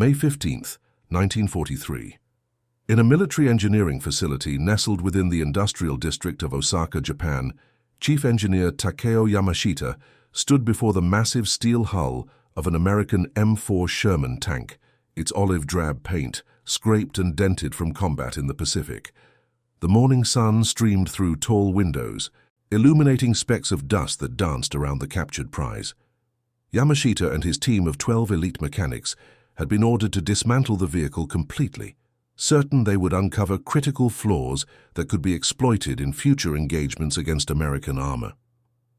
May 15, 1943. In a military engineering facility nestled within the industrial district of Osaka, Japan, Chief Engineer Takeo Yamashita stood before the massive steel hull of an American M4 Sherman tank, its olive-drab paint scraped and dented from combat in the Pacific. The morning sun streamed through tall windows, illuminating specks of dust that danced around the captured prize. Yamashita and his team of 12 elite mechanics had been ordered to dismantle the vehicle completely, certain they would uncover critical flaws that could be exploited in future engagements against American armor.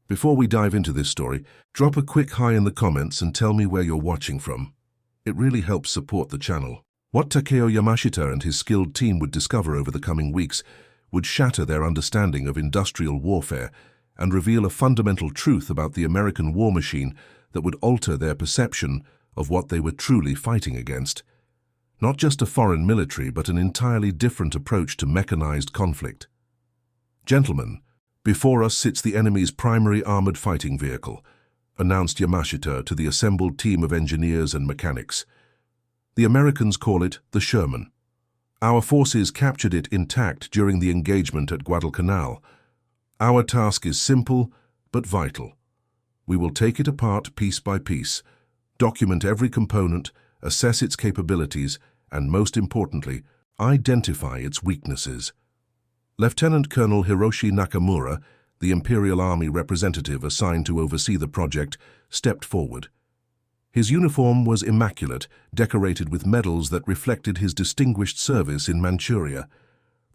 Before we dive into this story, drop a quick hi in the comments and tell me where you're watching from. It really helps support the channel. What Takeo Yamashita and his skilled team would discover over the coming weeks would shatter their understanding of industrial warfare and reveal a fundamental truth about the American war machine that would alter their perception of what they were truly fighting against. Not just a foreign military, but an entirely different approach to mechanized conflict. Gentlemen, before us sits the enemy's primary armored fighting vehicle, announced Yamashita to the assembled team of engineers and mechanics. The Americans call it the Sherman. Our forces captured it intact during the engagement at Guadalcanal. Our task is simple but vital. We will take it apart piece by piece, document every component, assess its capabilities, and most importantly, identify its weaknesses. Lieutenant Colonel Hiroshi Nakamura, the Imperial Army representative assigned to oversee the project, stepped forward. His uniform was immaculate, decorated with medals that reflected his distinguished service in Manchuria.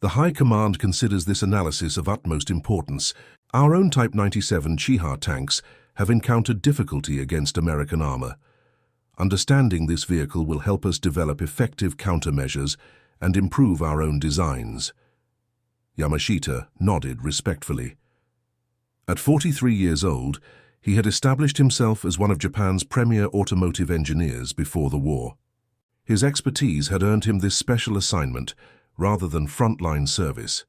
The High Command considers this analysis of utmost importance. Our own Type 97 Chiha tanks have encountered difficulty against American armor. Understanding this vehicle will help us develop effective countermeasures and improve our own designs. Yamashita nodded respectfully. At 43 years old, he had established himself as one of Japan's premier automotive engineers before the war. His expertise had earned him this special assignment rather than frontline service.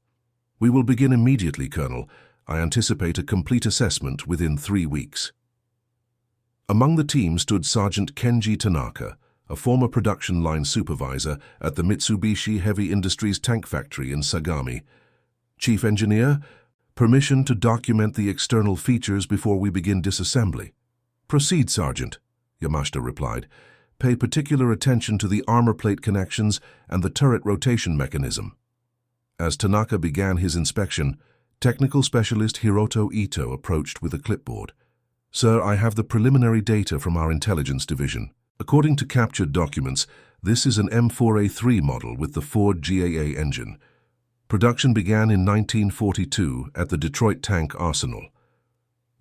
We will begin immediately, Colonel. I anticipate a complete assessment within 3 weeks. Among the team stood Sergeant Kenji Tanaka, a former production line supervisor at the Mitsubishi Heavy Industries tank factory in Sagami. Chief Engineer, permission to document the external features before we begin disassembly. Proceed, Sergeant, Yamashita replied. Pay particular attention to the armor plate connections and the turret rotation mechanism. As Tanaka began his inspection, Technical Specialist Hiroto Ito approached with a clipboard. Sir, I have the preliminary data from our intelligence division. According to captured documents, this is an M4A3 model with the Ford GAA engine. Production began in 1942 at the Detroit Tank Arsenal.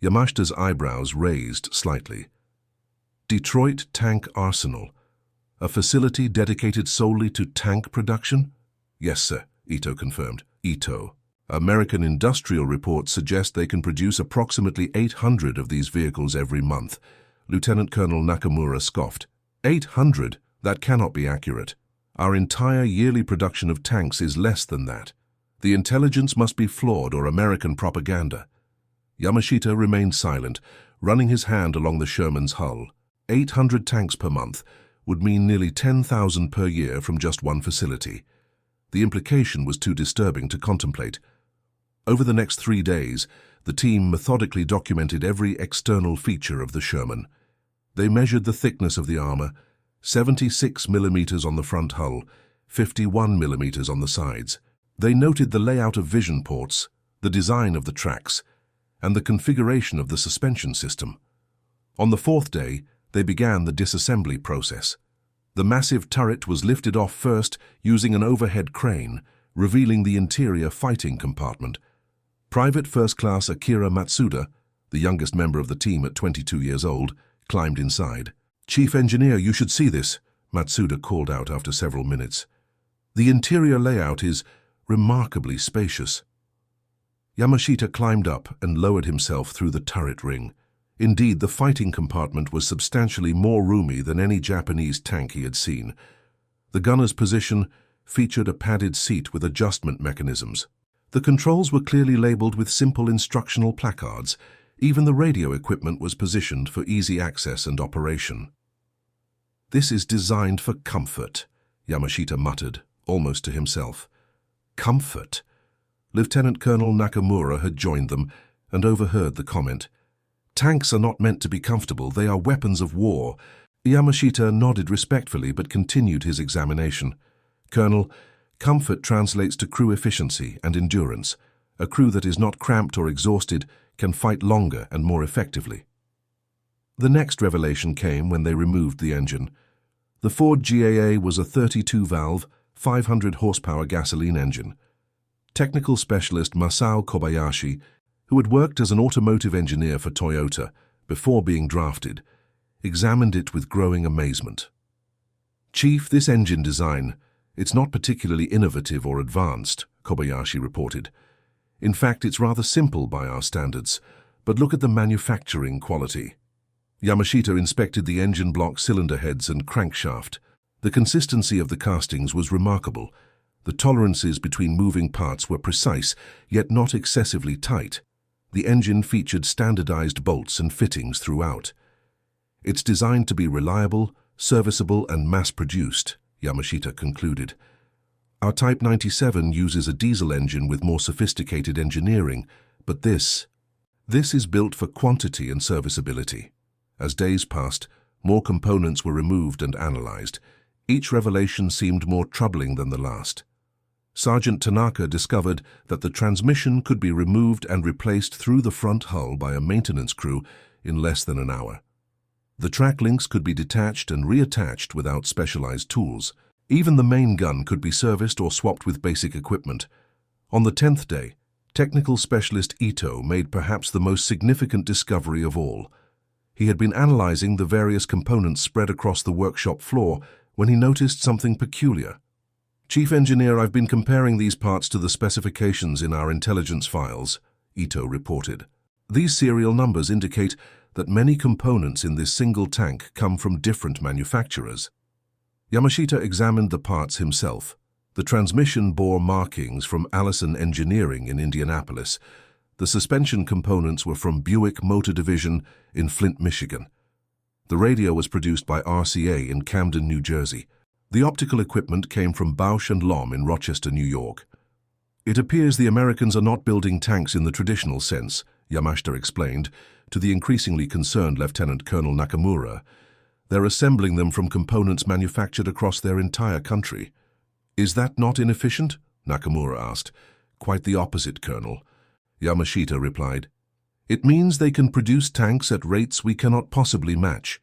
Yamashita's eyebrows raised slightly. Detroit Tank Arsenal, a facility dedicated solely to tank production? Yes, sir, Ito confirmed. Ito. American industrial reports suggest they can produce approximately 800 of these vehicles every month. Lieutenant Colonel Nakamura scoffed. 800? That cannot be accurate. Our entire yearly production of tanks is less than that. The intelligence must be flawed or American propaganda. Yamashita remained silent, running his hand along the Sherman's hull. 800 tanks per month would mean nearly 10,000 per year from just one facility. The implication was too disturbing to contemplate. Over the next 3 days, the team methodically documented every external feature of the Sherman. They measured the thickness of the armor, 76 millimeters on the front hull, 51 millimeters on the sides. They noted the layout of vision ports, the design of the tracks, and the configuration of the suspension system. On the 4th day, they began the disassembly process. The massive turret was lifted off first using an overhead crane, revealing the interior fighting compartment. Private First Class Akira Matsuda, the youngest member of the team at 22 years old, climbed inside. Chief Engineer, you should see this, Matsuda called out after several minutes. The interior layout is remarkably spacious. Yamashita climbed up and lowered himself through the turret ring. Indeed, the fighting compartment was substantially more roomy than any Japanese tank he had seen. The gunner's position featured a padded seat with adjustment mechanisms. The controls were clearly labeled with simple instructional placards. Even the radio equipment was positioned for easy access and operation. "This is designed for comfort," Yamashita muttered, almost to himself. Comfort? Lieutenant Colonel Nakamura had joined them and overheard the comment. "Tanks are not meant to be comfortable, they are weapons of war." Yamashita nodded respectfully but continued his examination. "Colonel, comfort translates to crew efficiency and endurance. A crew that is not cramped or exhausted can fight longer and more effectively." The next revelation came when they removed the engine. The Ford GAA was a 32-valve, 500-horsepower gasoline engine. Technical specialist Masao Kobayashi, who had worked as an automotive engineer for Toyota before being drafted, examined it with growing amazement. "Chief, this engine design, it's not particularly innovative or advanced," Kobayashi reported. "In fact, it's rather simple by our standards, but look at the manufacturing quality." Yamashita inspected the engine block cylinder heads and crankshaft. The consistency of the castings was remarkable. The tolerances between moving parts were precise, yet not excessively tight. The engine featured standardized bolts and fittings throughout. "It's designed to be reliable, serviceable, and mass-produced," Yamashita concluded. "Our Type 97 uses a diesel engine with more sophisticated engineering, but this is built for quantity and serviceability." As days passed, more components were removed and analyzed. Each revelation seemed more troubling than the last. Sergeant Tanaka discovered that the transmission could be removed and replaced through the front hull by a maintenance crew in less than an hour. The track links could be detached and reattached without specialized tools. Even the main gun could be serviced or swapped with basic equipment. On the 10th day, technical specialist Ito made perhaps the most significant discovery of all. He had been analyzing the various components spread across the workshop floor when he noticed something peculiar. "Chief Engineer, I've been comparing these parts to the specifications in our intelligence files," Ito reported. "These serial numbers indicate that many components in this single tank come from different manufacturers." Yamashita examined the parts himself. The transmission bore markings from Allison Engineering in Indianapolis. The suspension components were from Buick Motor Division in Flint, Michigan. The radio was produced by RCA in Camden, New Jersey. The optical equipment came from Bausch & Lomb in Rochester, New York. "It appears the Americans are not building tanks in the traditional sense," Yamashita explained to the increasingly concerned Lieutenant Colonel Nakamura. "They're assembling them from components manufactured across their entire country." "Is that not inefficient?" Nakamura asked. "Quite the opposite, Colonel," Yamashita replied. "It means they can produce tanks at rates we cannot possibly match.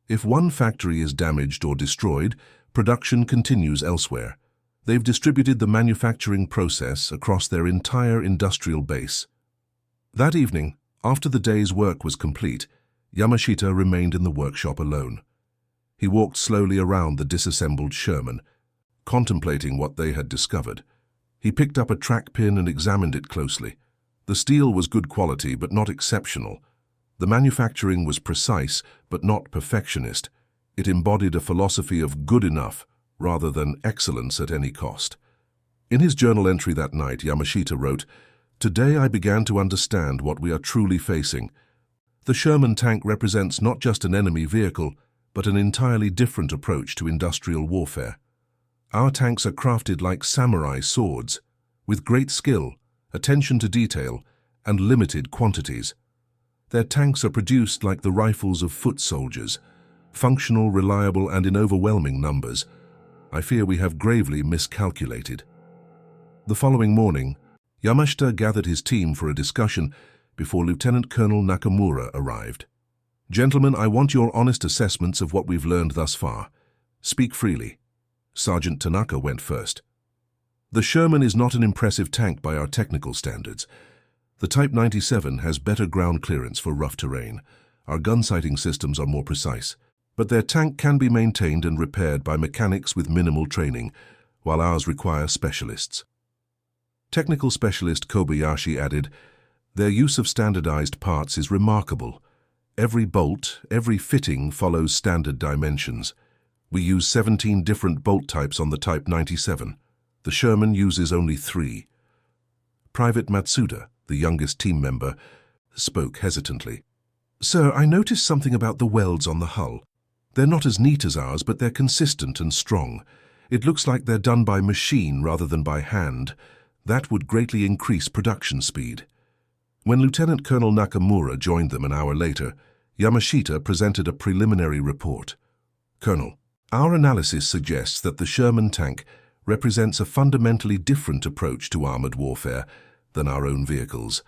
If one factory is damaged or destroyed, production continues elsewhere. They've distributed the manufacturing process across their entire industrial base." That evening, after the day's work was complete, Yamashita remained in the workshop alone. He walked slowly around the disassembled Sherman, contemplating what they had discovered. He picked up a track pin and examined it closely. The steel was good quality but not exceptional. The manufacturing was precise but not perfectionist. It embodied a philosophy of good enough rather than excellence at any cost. In his journal entry that night, Yamashita wrote, "Today I began to understand what we are truly facing. The Sherman tank represents not just an enemy vehicle, but an entirely different approach to industrial warfare. Our tanks are crafted like samurai swords, with great skill, attention to detail, and limited quantities. Their tanks are produced like the rifles of foot soldiers, functional, reliable, and in overwhelming numbers. I fear we have gravely miscalculated." The following morning, Yamashita gathered his team for a discussion before Lieutenant Colonel Nakamura arrived. "Gentlemen, I want your honest assessments of what we've learned thus far. Speak freely." Sergeant Tanaka went first. "The Sherman is not an impressive tank by our technical standards. The Type 97 has better ground clearance for rough terrain. Our gun sighting systems are more precise. But their tank can be maintained and repaired by mechanics with minimal training, while ours require specialists." Technical specialist Kobayashi added, "Their use of standardized parts is remarkable. Every bolt, every fitting follows standard dimensions. We use 17 different bolt types on the Type 97. The Sherman uses only 3. Private Matsuda, the youngest team member, spoke hesitantly. "Sir, I noticed something about the welds on the hull. They're not as neat as ours, but they're consistent and strong. It looks like they're done by machine rather than by hand. That would greatly increase production speed." When Lieutenant Colonel Nakamura joined them an hour later, Yamashita presented a preliminary report. "Colonel, our analysis suggests that the Sherman tank represents a fundamentally different approach to armored warfare than our own vehicles.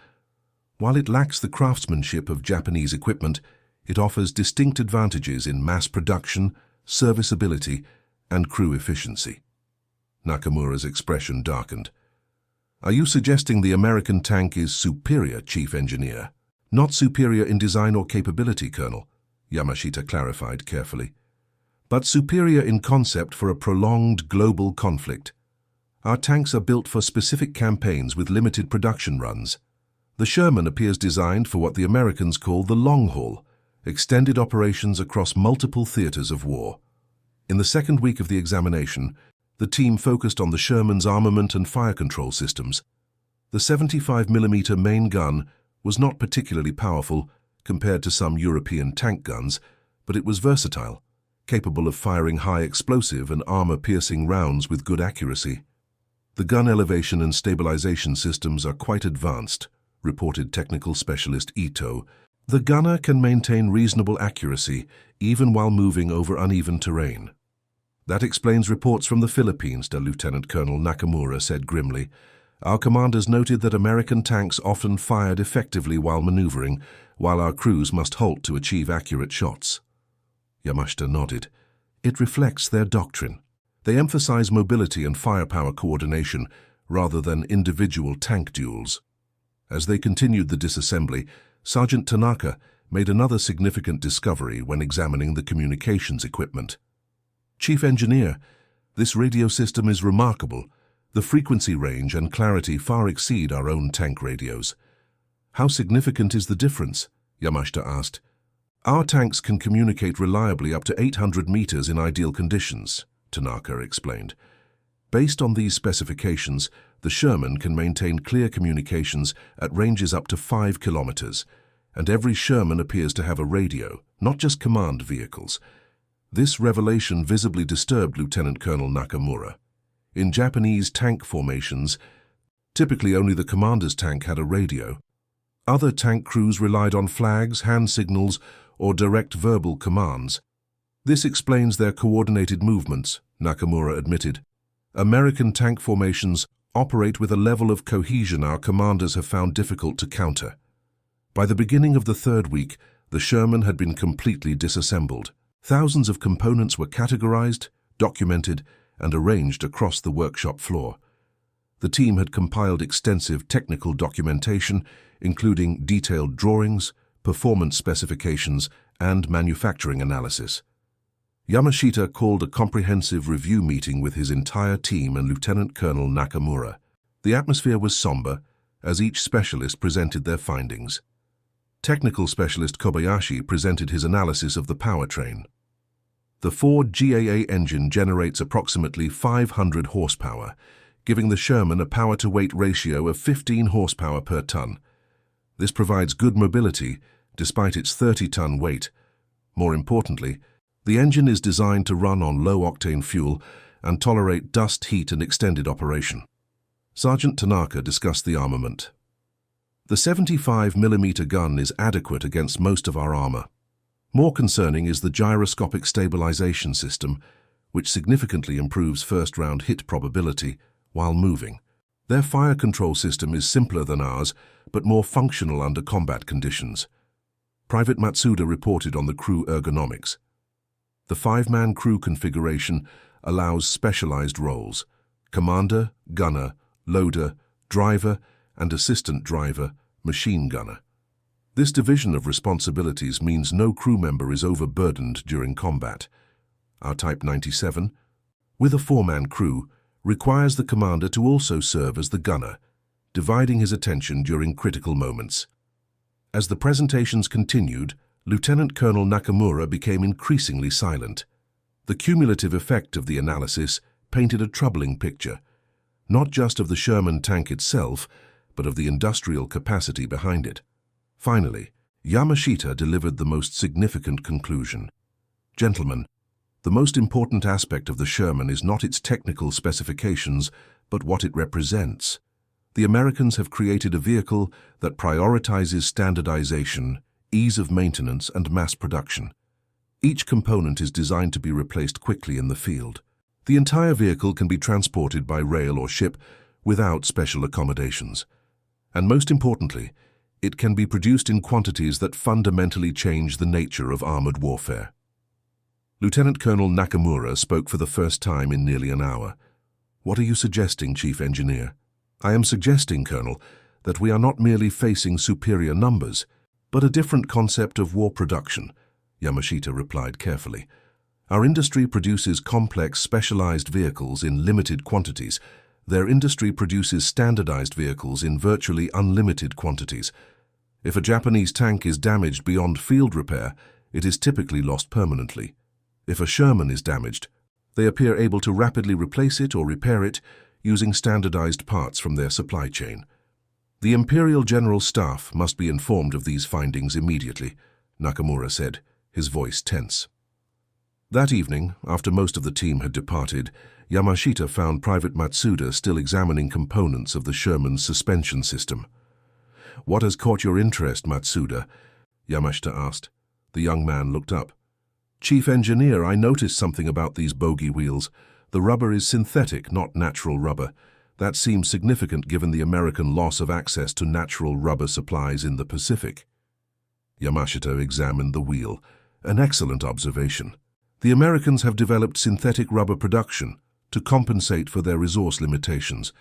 While it lacks the craftsmanship of Japanese equipment, it offers distinct advantages in mass production, serviceability, and crew efficiency." Nakamura's expression darkened. "Are you suggesting the American tank is superior, Chief Engineer?" "Not superior in design or capability, Colonel," Yamashita clarified carefully, "but superior in concept for a prolonged global conflict. Our tanks are built for specific campaigns with limited production runs. The Sherman appears designed for what the Americans call the long haul, extended operations across multiple theaters of war." In the second week of the examination, the team focused on the Sherman's armament and fire control systems. The 75mm main gun was not particularly powerful compared to some European tank guns, but it was versatile, capable of firing high explosive and armor-piercing rounds with good accuracy. "The gun elevation and stabilization systems are quite advanced," reported technical specialist Ito. "The gunner can maintain reasonable accuracy even while moving over uneven terrain." "That explains reports from the Philippines," Lieutenant Colonel Nakamura said grimly. "Our commanders noted that American tanks often fired effectively while maneuvering, while our crews must halt to achieve accurate shots." Yamashita nodded. "It reflects their doctrine. They emphasize mobility and firepower coordination rather than individual tank duels." As they continued the disassembly, Sergeant Tanaka made another significant discovery when examining the communications equipment. "Chief Engineer, this radio system is remarkable. The frequency range and clarity far exceed our own tank radios." "How significant is the difference?" Yamashita asked. "Our tanks can communicate reliably up to 800 meters in ideal conditions," Tanaka explained. "Based on these specifications, the Sherman can maintain clear communications at ranges up to 5 kilometers, and every Sherman appears to have a radio, not just command vehicles." This revelation visibly disturbed Lieutenant Colonel Nakamura. In Japanese tank formations, typically only the commander's tank had a radio. Other tank crews relied on flags, hand signals, or direct verbal commands. "This explains their coordinated movements," Nakamura admitted. "American tank formations operate with a level of cohesion our commanders have found difficult to counter." By the beginning of the third week, the Sherman had been completely disassembled. Thousands of components were categorized, documented, and arranged across the workshop floor. The team had compiled extensive technical documentation, including detailed drawings, performance specifications, and manufacturing analysis. Yamashita called a comprehensive review meeting with his entire team and Lieutenant Colonel Nakamura. The atmosphere was somber, as each specialist presented their findings. Technical specialist Kobayashi presented his analysis of the powertrain. The Ford GAA engine generates approximately 500 horsepower, giving the Sherman a power-to-weight ratio of 15 horsepower per ton. This provides good mobility, despite its 30-ton weight. More importantly, the engine is designed to run on low-octane fuel and tolerate dust, heat, and extended operation. Sergeant Tanaka discussed the armament. "The 75mm gun is adequate against most of our armor. More concerning is the gyroscopic stabilization system, which significantly improves first-round hit probability while moving. Their fire control system is simpler than ours, but more functional under combat conditions." Private Matsuda reported on the crew ergonomics. The 5-man crew configuration allows specialized roles: commander, gunner, loader, driver, and assistant driver, machine gunner. This division of responsibilities means no crew member is overburdened during combat. Our Type 97, with a 4-man crew, requires the commander to also serve as the gunner, dividing his attention during critical moments. As the presentations continued, Lieutenant Colonel Nakamura became increasingly silent. The cumulative effect of the analysis painted a troubling picture, not just of the Sherman tank itself, but of the industrial capacity behind it. Finally, Yamashita delivered the most significant conclusion. Gentlemen, the most important aspect of the Sherman is not its technical specifications, but what it represents. The Americans have created a vehicle that prioritizes standardization, ease of maintenance, and mass production. Each component is designed to be replaced quickly in the field. The entire vehicle can be transported by rail or ship without special accommodations. And most importantly, it can be produced in quantities that fundamentally change the nature of armored warfare. Lieutenant Colonel Nakamura spoke for the first time in nearly an hour. What are you suggesting, Chief Engineer? I am suggesting, Colonel, that we are not merely facing superior numbers, but a different concept of war production, Yamashita replied carefully. Our industry produces complex, specialized vehicles in limited quantities. Their industry produces standardized vehicles in virtually unlimited quantities. If a Japanese tank is damaged beyond field repair, it is typically lost permanently. If a Sherman is damaged, they appear able to rapidly replace it or repair it using standardized parts from their supply chain. The Imperial General Staff must be informed of these findings immediately, Nakamura said, his voice tense. That evening, after most of the team had departed, Yamashita found Private Matsuda still examining components of the Sherman's suspension system. "What has caught your interest, Matsuda?" Yamashita asked. The young man looked up. "Chief Engineer, I noticed something about these bogie wheels. The rubber is synthetic, not natural rubber. That seems significant given the American loss of access to natural rubber supplies in the Pacific." Yamashita examined the wheel. "An excellent observation. The Americans have developed synthetic rubber production to compensate for their resource limitations.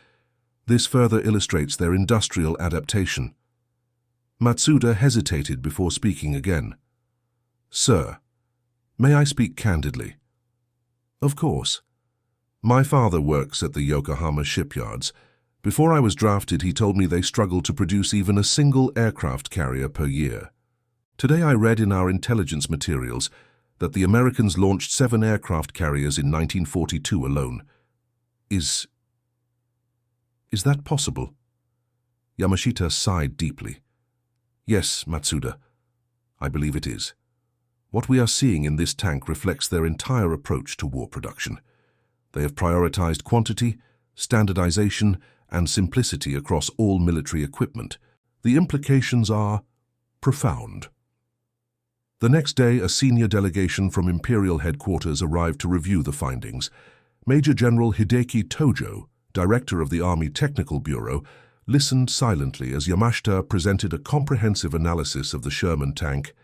This further illustrates their industrial adaptation." Matsuda hesitated before speaking again. "Sir, may I speak candidly?" "Of course. My father works at the Yokohama shipyards. Before I was drafted, he told me they struggle to produce even a single aircraft carrier per year. Today I read in our intelligence materials that the Americans launched 7 aircraft carriers in 1942 alone. Is that possible?" Yamashita sighed deeply. "Yes, Matsuda, I believe it is. What we are seeing in this tank reflects their entire approach to war production. They have prioritized quantity, standardization, and simplicity across all military equipment. The implications are profound." The next day, a senior delegation from Imperial headquarters arrived to review the findings. Major General Hideki Tojo, director of the Army Technical Bureau, listened silently as Yamashita presented a comprehensive analysis of the Sherman tank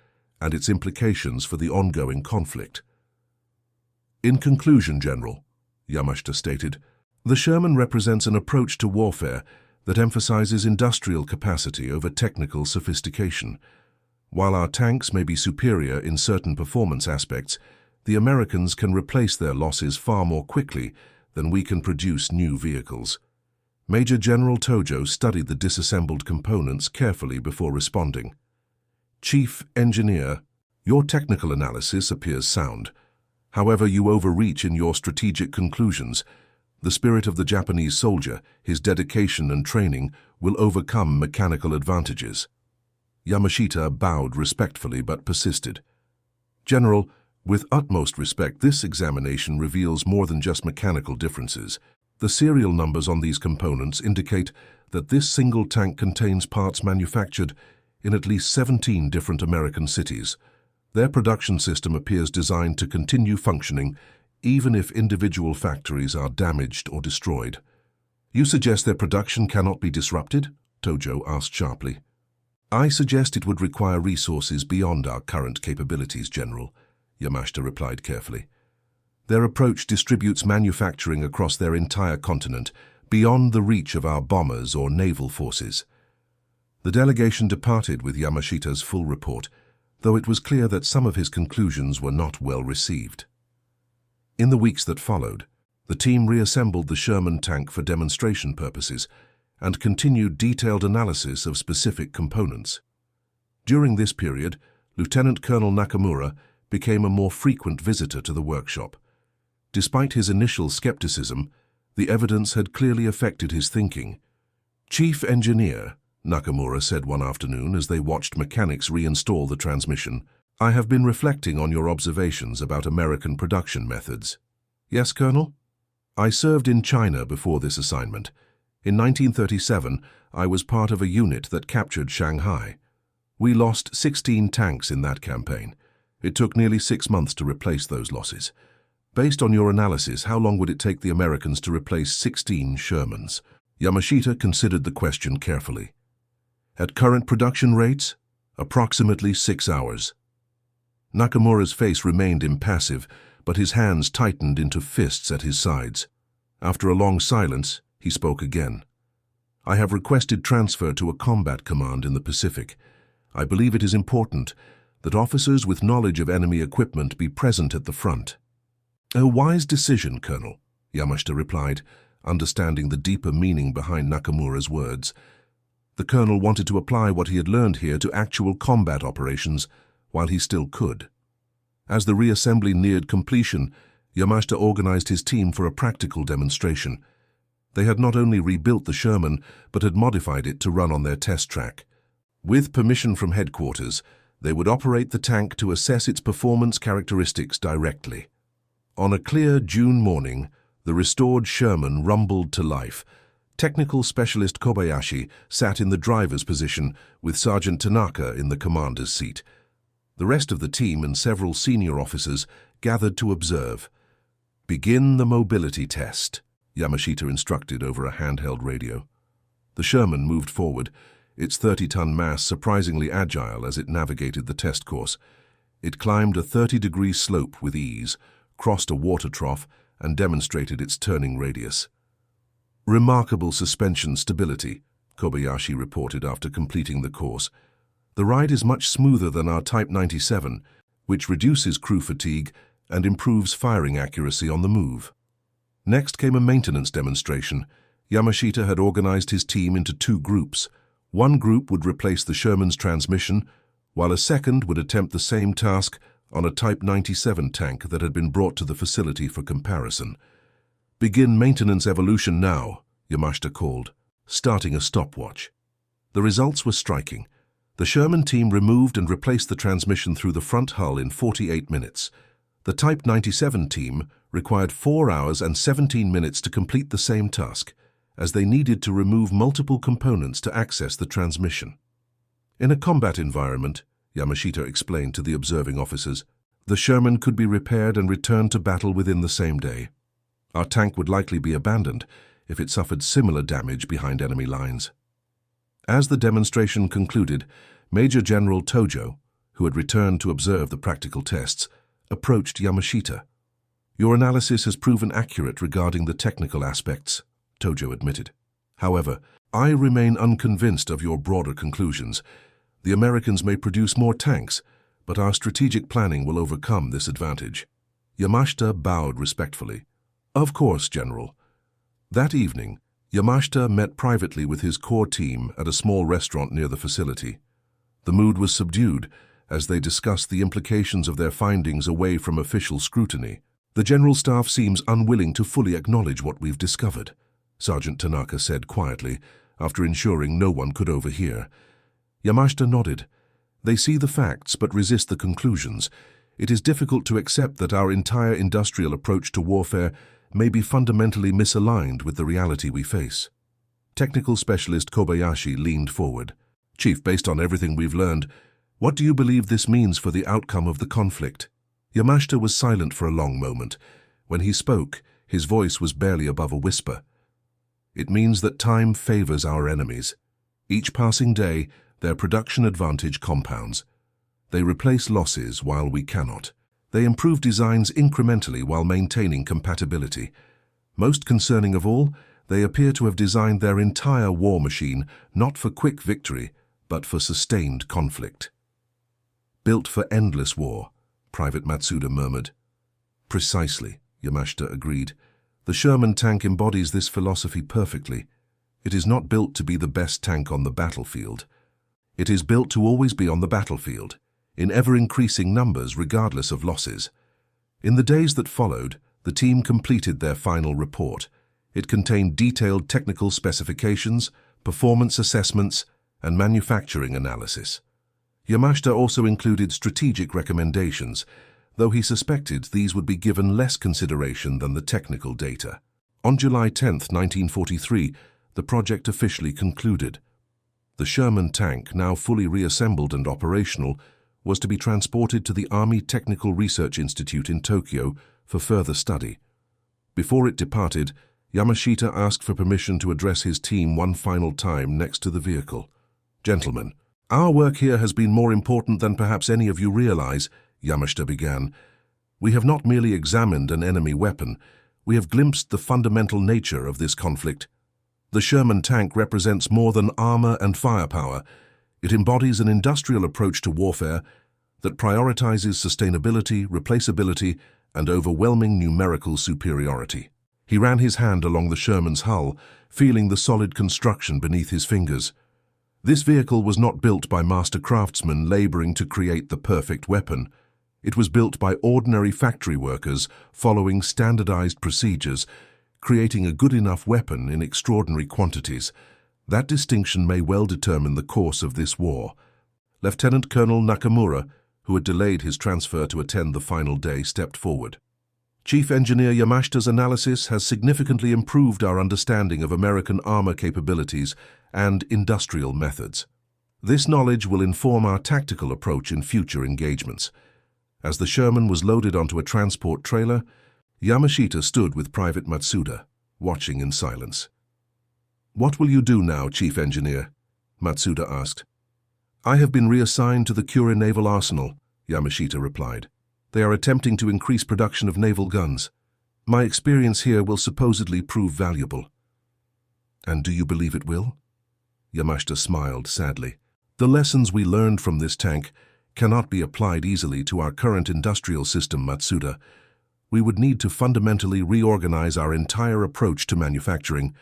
and its implications for the ongoing conflict. "In conclusion, General," Yamashita stated, "the Sherman represents an approach to warfare that emphasizes industrial capacity over technical sophistication. While our tanks may be superior in certain performance aspects, the Americans can replace their losses far more quickly than we can produce new vehicles." Major General Tojo studied the disassembled components carefully before responding. "Chief Engineer, your technical analysis appears sound. However, you overreach in your strategic conclusions. The spirit of the Japanese soldier, his dedication and training, will overcome mechanical advantages." Yamashita bowed respectfully but persisted. "General, with utmost respect, this examination reveals more than just mechanical differences. The serial numbers on these components indicate that this single tank contains parts manufactured in at least 17 different American cities. Their production system appears designed to continue functioning even if individual factories are damaged or destroyed." "You suggest their production cannot be disrupted?" Tojo asked sharply. "I suggest it would require resources beyond our current capabilities, General," Yamashita replied carefully. "Their approach distributes manufacturing across their entire continent, beyond the reach of our bombers or naval forces." The delegation departed with Yamashita's full report, though it was clear that some of his conclusions were not well received. In the weeks that followed, the team reassembled the Sherman tank for demonstration purposes and continued detailed analysis of specific components. During this period, Lieutenant Colonel Nakamura became a more frequent visitor to the workshop. Despite his initial skepticism, the evidence had clearly affected his thinking. "Chief Engineer," Nakamura said one afternoon as they watched mechanics reinstall the transmission, I have been reflecting on your observations about American production methods. Yes, Colonel? I served in China before this assignment. In 1937, I was part of a unit that captured Shanghai. We lost 16 tanks in that campaign. It took nearly 6 months to replace those losses. Based on your analysis, how long would it take the Americans to replace 16 Shermans? Yamashita considered the question carefully. At current production rates, approximately 6 hours. Nakamura's face remained impassive, but his hands tightened into fists at his sides. After a long silence, he spoke again. I have requested transfer to a combat command in the Pacific. I believe it is important that officers with knowledge of enemy equipment be present at the front. A wise decision, Colonel, Yamashita replied, understanding the deeper meaning behind Nakamura's words. The colonel wanted to apply what he had learned here to actual combat operations while he still could. As the reassembly neared completion, Yamashita organized his team for a practical demonstration. They had not only rebuilt the Sherman, but had modified it to run on their test track. With permission from headquarters, they would operate the tank to assess its performance characteristics directly. On a clear June morning, the restored Sherman rumbled to life. Technical Specialist Kobayashi sat in the driver's position with Sergeant Tanaka in the commander's seat. The rest of the team and several senior officers gathered to observe. Begin the mobility test, Yamashita instructed over a handheld radio. The Sherman moved forward, its 30-ton mass surprisingly agile as it navigated the test course. It climbed a 30-degree slope with ease, crossed a water trough, and demonstrated its turning radius. Remarkable suspension stability, Kobayashi reported after completing the course. The ride is much smoother than our Type 97, which reduces crew fatigue and improves firing accuracy on the move. Next came a maintenance demonstration. Yamashita had organized his team into 2 groups. One group would replace the Sherman's transmission, while a second would attempt the same task on a Type 97 tank that had been brought to the facility for comparison. Begin maintenance evolution now, Yamashita called, starting a stopwatch. The results were striking. The Sherman team removed and replaced the transmission through the front hull in 48 minutes. The Type 97 team required 4 hours and 17 minutes to complete the same task, as they needed to remove multiple components to access the transmission. In a combat environment, Yamashita explained to the observing officers, the Sherman could be repaired and returned to battle within the same day. Our tank would likely be abandoned if it suffered similar damage behind enemy lines. As the demonstration concluded, Major General Tojo, who had returned to observe the practical tests, approached Yamashita. Your analysis has proven accurate regarding the technical aspects, Tojo admitted. However, I remain unconvinced of your broader conclusions. The Americans may produce more tanks, but our strategic planning will overcome this advantage. Yamashita bowed respectfully. Of course, General. That evening, Yamashita met privately with his core team at a small restaurant near the facility. The mood was subdued as they discussed the implications of their findings away from official scrutiny. The General Staff seems unwilling to fully acknowledge what we've discovered, Sergeant Tanaka said quietly, after ensuring no one could overhear. Yamashita nodded. They see the facts but resist the conclusions. It is difficult to accept that our entire industrial approach to warfare may be fundamentally misaligned with the reality we face. Technical Specialist Kobayashi leaned forward. Chief, based on everything we've learned, what do you believe this means for the outcome of the conflict? Yamashita was silent for a long moment. When he spoke, his voice was barely above a whisper. It means that time favors our enemies. Each passing day, their production advantage compounds. They replace losses while we cannot. They improve designs incrementally while maintaining compatibility. Most concerning of all, they appear to have designed their entire war machine not for quick victory, but for sustained conflict. Built for endless war, Private Matsuda murmured. Precisely, Yamashita agreed. The Sherman tank embodies this philosophy perfectly. It is not built to be the best tank on the battlefield. It is built to always be on the battlefield, in ever-increasing numbers regardless of losses. In the days that followed, the team completed their final report. It contained detailed technical specifications, performance assessments, and manufacturing analysis. Yamashita also included strategic recommendations, though he suspected these would be given less consideration than the technical data. On July 10, 1943, the project officially concluded. The Sherman tank, now fully reassembled and operational, was to be transported to the Army Technical Research Institute in Tokyo for further study. Before it departed, Yamashita asked for permission to address his team one final time next to the vehicle. "Gentlemen, our work here has been more important than perhaps any of you realize," Yamashita began. "We have not merely examined an enemy weapon, we have glimpsed the fundamental nature of this conflict. The Sherman tank represents more than armor and firepower. It embodies an industrial approach to warfare that prioritizes sustainability, replaceability, and overwhelming numerical superiority." He ran his hand along the Sherman's hull, feeling the solid construction beneath his fingers. This vehicle was not built by master craftsmen laboring to create the perfect weapon. It was built by ordinary factory workers following standardized procedures, creating a good enough weapon in extraordinary quantities. That distinction may well determine the course of this war. Lieutenant Colonel Nakamura, who had delayed his transfer to attend the final day, stepped forward. "Chief Engineer Yamashita's analysis has significantly improved our understanding of American armor capabilities and industrial methods. This knowledge will inform our tactical approach in future engagements." As the Sherman was loaded onto a transport trailer, Yamashita stood with Private Matsuda, watching in silence. "What will you do now, Chief Engineer?" Matsuda asked. "I have been reassigned to the Kure Naval Arsenal," Yamashita replied. "They are attempting to increase production of naval guns. My experience here will supposedly prove valuable." "And do you believe it will?" Yamashita smiled sadly. "The lessons we learned from this tank cannot be applied easily to our current industrial system, Matsuda. We would need to fundamentally reorganize our entire approach to manufacturing.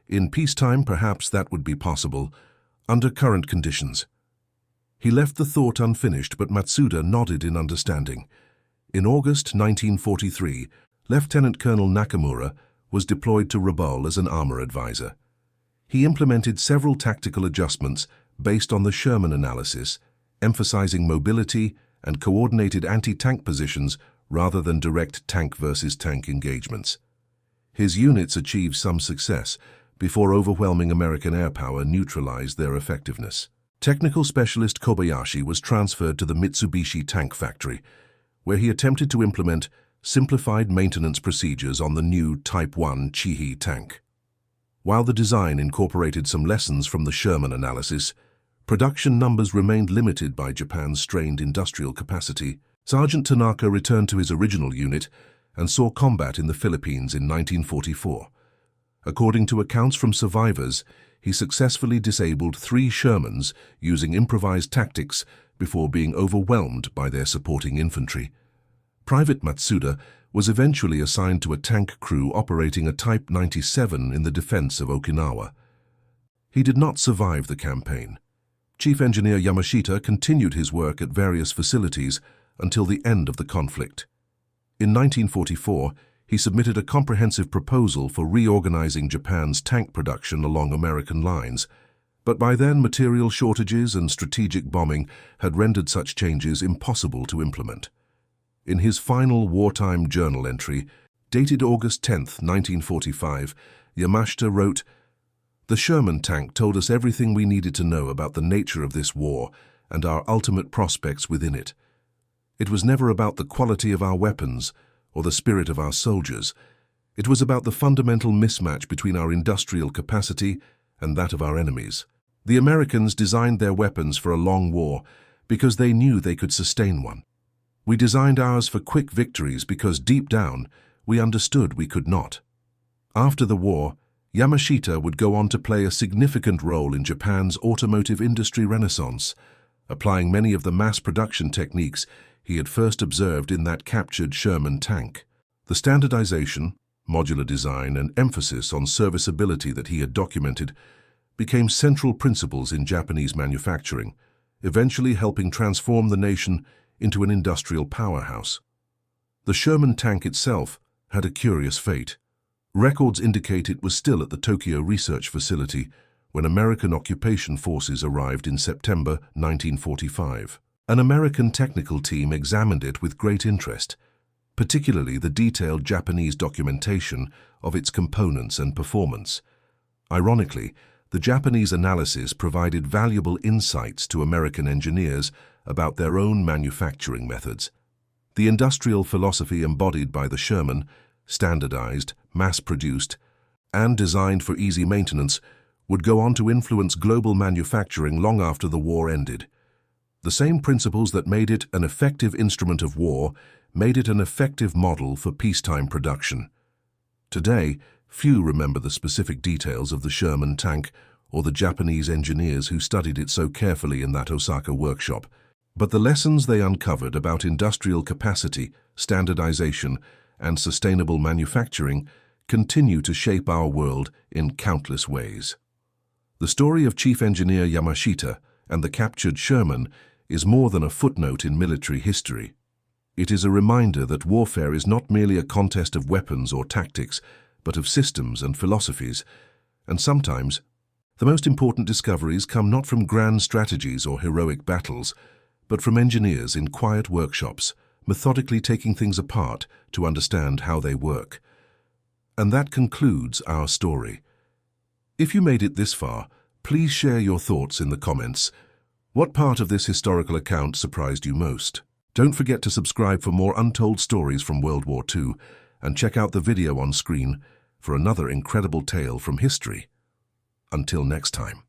In peacetime, perhaps that would be possible. Under current conditions." He left the thought unfinished, but Matsuda nodded in understanding. In August 1943, Lieutenant Colonel Nakamura was deployed to Rabaul as an armor advisor. He implemented several tactical adjustments based on the Sherman analysis, emphasizing mobility and coordinated anti-tank positions rather than direct tank versus tank engagements. His units achieved some success before overwhelming American air power neutralized their effectiveness. Technical specialist Kobayashi was transferred to the Mitsubishi tank factory, where he attempted to implement simplified maintenance procedures on the new Type 1 Chihi tank. While the design incorporated some lessons from the Sherman analysis, production numbers remained limited by Japan's strained industrial capacity. Sergeant Tanaka returned to his original unit and saw combat in the Philippines in 1944. According to accounts from survivors, he successfully disabled 3 Shermans using improvised tactics before being overwhelmed by their supporting infantry. Private Matsuda was eventually assigned to a tank crew operating a Type 97 in the defense of Okinawa. He did not survive the campaign. Chief Engineer Yamashita continued his work at various facilities until the end of the conflict. In 1944, he submitted a comprehensive proposal for reorganizing Japan's tank production along American lines, but by then material shortages and strategic bombing had rendered such changes impossible to implement. In his final wartime journal entry, dated August 10, 1945, Yamashita wrote, "The Sherman tank told us everything we needed to know about the nature of this war and our ultimate prospects within it. It was never about the quality of our weapons or the spirit of our soldiers. It was about the fundamental mismatch between our industrial capacity and that of our enemies. The Americans designed their weapons for a long war because they knew they could sustain one. We designed ours for quick victories because deep down we understood we could not." After the war, Yamashita would go on to play a significant role in Japan's automotive industry renaissance, applying many of the mass production techniques he had first observed in that captured Sherman tank. The standardization, modular design, and emphasis on serviceability that he had documented became central principles in Japanese manufacturing, eventually helping transform the nation into an industrial powerhouse. The Sherman tank itself had a curious fate. Records indicate it was still at the Tokyo research facility, when American occupation forces arrived in September 1945. An American technical team examined it with great interest, particularly the detailed Japanese documentation of its components and performance. Ironically, the Japanese analysis provided valuable insights to American engineers about their own manufacturing methods. The industrial philosophy embodied by the Sherman, standardized, mass-produced, and designed for easy maintenance, would go on to influence global manufacturing long after the war ended. The same principles that made it an effective instrument of war made it an effective model for peacetime production. Today, few remember the specific details of the Sherman tank or the Japanese engineers who studied it so carefully in that Osaka workshop, but the lessons they uncovered about industrial capacity, standardization, and sustainable manufacturing continue to shape our world in countless ways. The story of Chief Engineer Yamashita and the captured Sherman is more than a footnote in military history. It is a reminder that warfare is not merely a contest of weapons or tactics, but of systems and philosophies, and sometimes the most important discoveries come not from grand strategies or heroic battles, but from engineers in quiet workshops, methodically taking things apart to understand how they work. And that concludes our story. If you made it this far, please share your thoughts in the comments. What part of this historical account surprised you most? Don't forget to subscribe for more untold stories from World War II, and check out the video on screen for another incredible tale from history. Until next time.